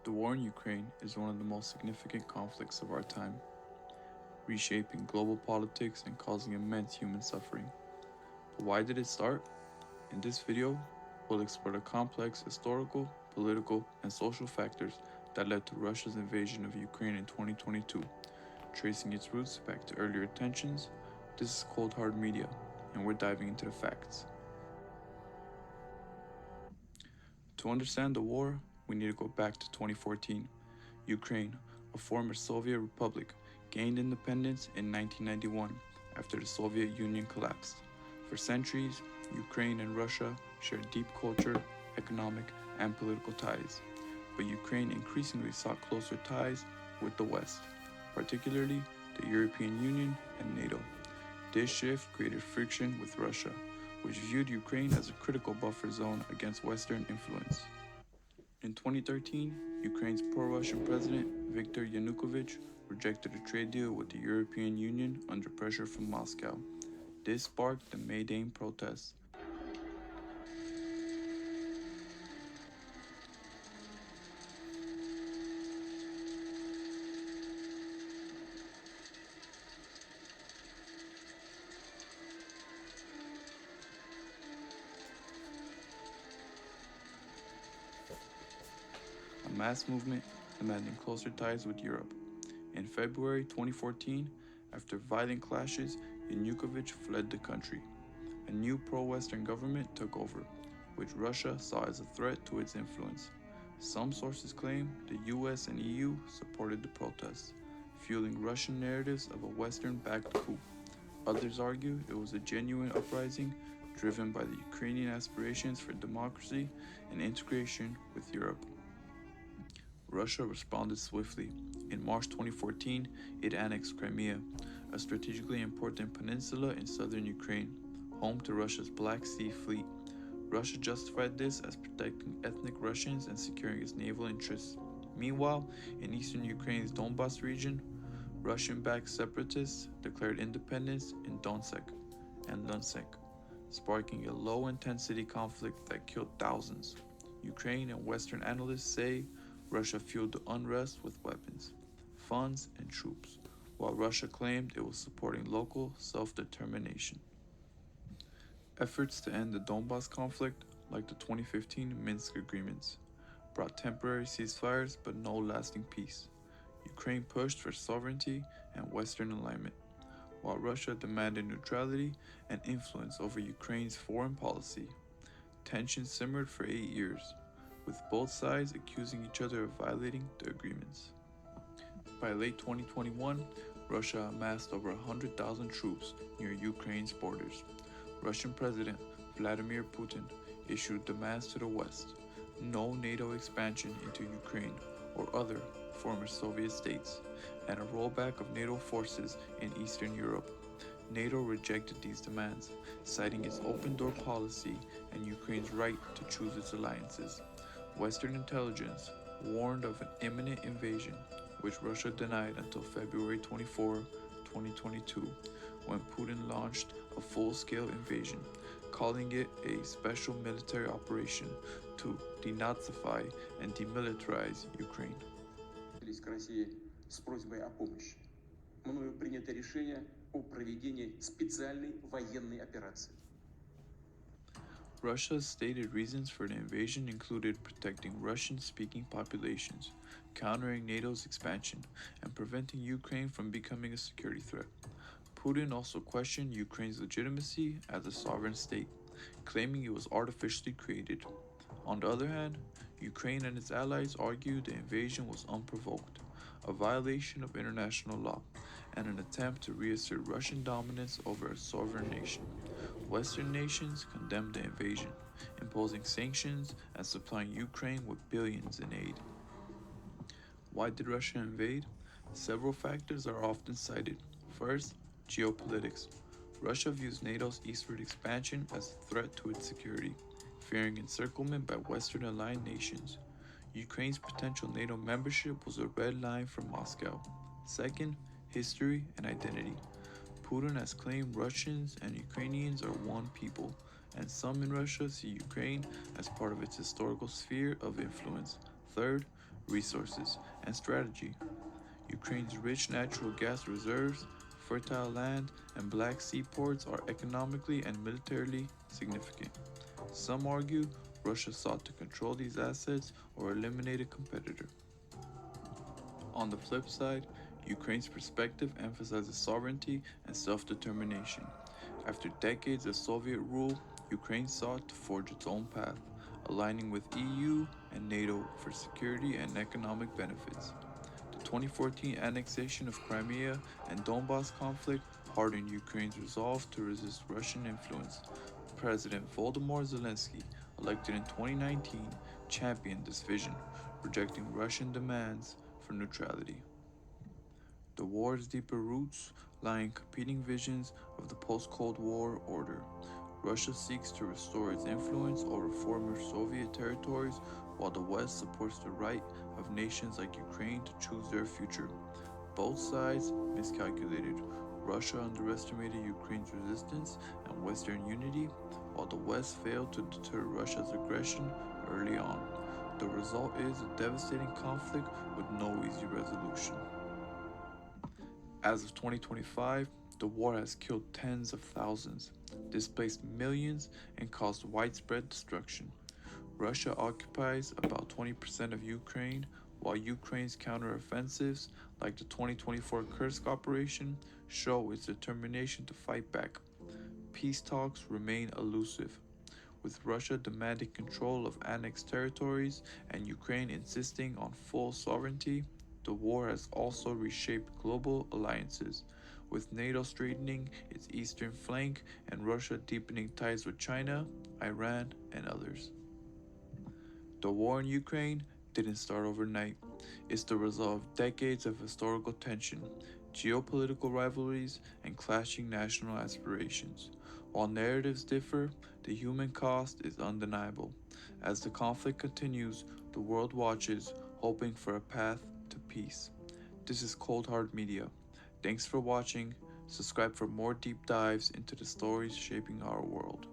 The war in Ukraine is one of the most significant conflicts of our time, reshaping global politics and causing immense human suffering. But why did it start? In this video, we'll explore the complex historical, political, and social factors that led to Russia's invasion of Ukraine in 2022, tracing its roots back to earlier tensions. This is Cold Hard Media, and we're diving into the facts. To understand the war, we need to go back to 2014. Ukraine, a former Soviet republic, gained independence in 1991 after the Soviet Union collapsed. For centuries, Ukraine and Russia shared deep culture, economic, and political ties. But Ukraine increasingly sought closer ties with the West, particularly the European Union and NATO. This shift created friction with Russia, which viewed Ukraine as a critical buffer zone against Western influence. In 2013, Ukraine's pro-Russian president, Viktor Yanukovych, rejected a trade deal with the European Union under pressure from Moscow. This sparked the Maidan protests. A mass movement demanding closer ties with Europe. In February 2014, after violent clashes, Yanukovych fled the country. A new pro-Western government took over, which Russia saw as a threat to its influence. Some sources claim the US and EU supported the protests, fueling Russian narratives of a Western-backed coup. Others argue it was a genuine uprising driven by the Ukrainian aspirations for democracy and integration with Europe. Russia responded swiftly. In March 2014, it annexed Crimea, a strategically important peninsula in southern Ukraine, home to Russia's Black Sea Fleet. Russia justified this as protecting ethnic Russians and securing its naval interests. Meanwhile, in eastern Ukraine's Donbas region, Russian-backed separatists declared independence in Donetsk and Luhansk, sparking a low-intensity conflict that killed thousands. Ukraine and Western analysts say Russia fueled the unrest with weapons, funds, and troops, while Russia claimed it was supporting local self-determination. Efforts to end the Donbas conflict, like the 2015 Minsk agreements, brought temporary ceasefires but no lasting peace. Ukraine pushed for sovereignty and Western alignment, while Russia demanded neutrality and influence over Ukraine's foreign policy. Tensions simmered for 8 years, with both sides accusing each other of violating the agreements. By late 2021, Russia amassed over 100,000 troops near Ukraine's borders. Russian President Vladimir Putin issued demands to the West: no NATO expansion into Ukraine or other former Soviet states, and a rollback of NATO forces in Eastern Europe. NATO rejected these demands, citing its open door policy and Ukraine's right to choose its alliances. Western intelligence warned of an imminent invasion, which Russia denied until February 24, 2022, when Putin launched a full-scale invasion, calling it a special military operation to denazify and demilitarize Ukraine. К России с просьбой о помощи. Мною принято решение о проведении специальной военной операции. Russia's stated reasons for the invasion included protecting Russian-speaking populations, countering NATO's expansion, and preventing Ukraine from becoming a security threat. Putin also questioned Ukraine's legitimacy as a sovereign state, claiming it was artificially created. On the other hand, Ukraine and its allies argued the invasion was unprovoked, a violation of international law, and an attempt to reassert Russian dominance over a sovereign nation. Western nations condemned the invasion, imposing sanctions and supplying Ukraine with billions in aid. Why did Russia invade? Several factors are often cited. First, geopolitics. Russia views NATO's eastward expansion as a threat to its security, fearing encirclement by Western aligned nations. Ukraine's potential NATO membership was a red line for Moscow. Second, history and identity. Putin has claimed Russians and Ukrainians are one people, and some in Russia see Ukraine as part of its historical sphere of influence. Third, resources, and strategy. Ukraine's rich natural gas reserves, fertile land, and Black Sea ports are economically and militarily significant. Some argue Russia sought to control these assets or eliminate a competitor. On the flip side, Ukraine's perspective emphasizes sovereignty and self determination. After decades of Soviet rule, Ukraine sought to forge its own path, aligning with EU and NATO for security and economic benefits. The 2014 annexation of Crimea and Donbas conflict hardened Ukraine's resolve to resist Russian influence. President Volodymyr Zelensky, elected in 2019, championed this vision, rejecting Russian demands for neutrality. The war's deeper roots lie in competing visions of the post Cold War order. Russia seeks to restore its influence over former Soviet territories, while the West supports the right of nations like Ukraine to choose their future. Both sides miscalculated. Russia underestimated Ukraine's resistance and Western unity, while the West failed to deter Russia's aggression early on. The result is a devastating conflict with no easy resolution. As of 2025, the war has killed tens of thousands, displaced millions, and caused widespread destruction. Russia occupies about 20% of Ukraine, while Ukraine's counteroffensives, like the 2024 Kursk operation, show its determination to fight back. Peace talks remain elusive, with Russia demanding control of annexed territories and Ukraine insisting on full sovereignty. The war has also reshaped global alliances, with NATO straightening its eastern flank and Russia deepening ties with China, Iran, and others. The war in Ukraine didn't start overnight. It's the result of decades of historical tension, geopolitical rivalries, and clashing national aspirations. While narratives differ, the human cost is undeniable. As the conflict continues, the world watches, hoping for a path to peace. This is Cold Hard Media. Thanks for watching. Subscribe for more deep dives into the stories shaping our world.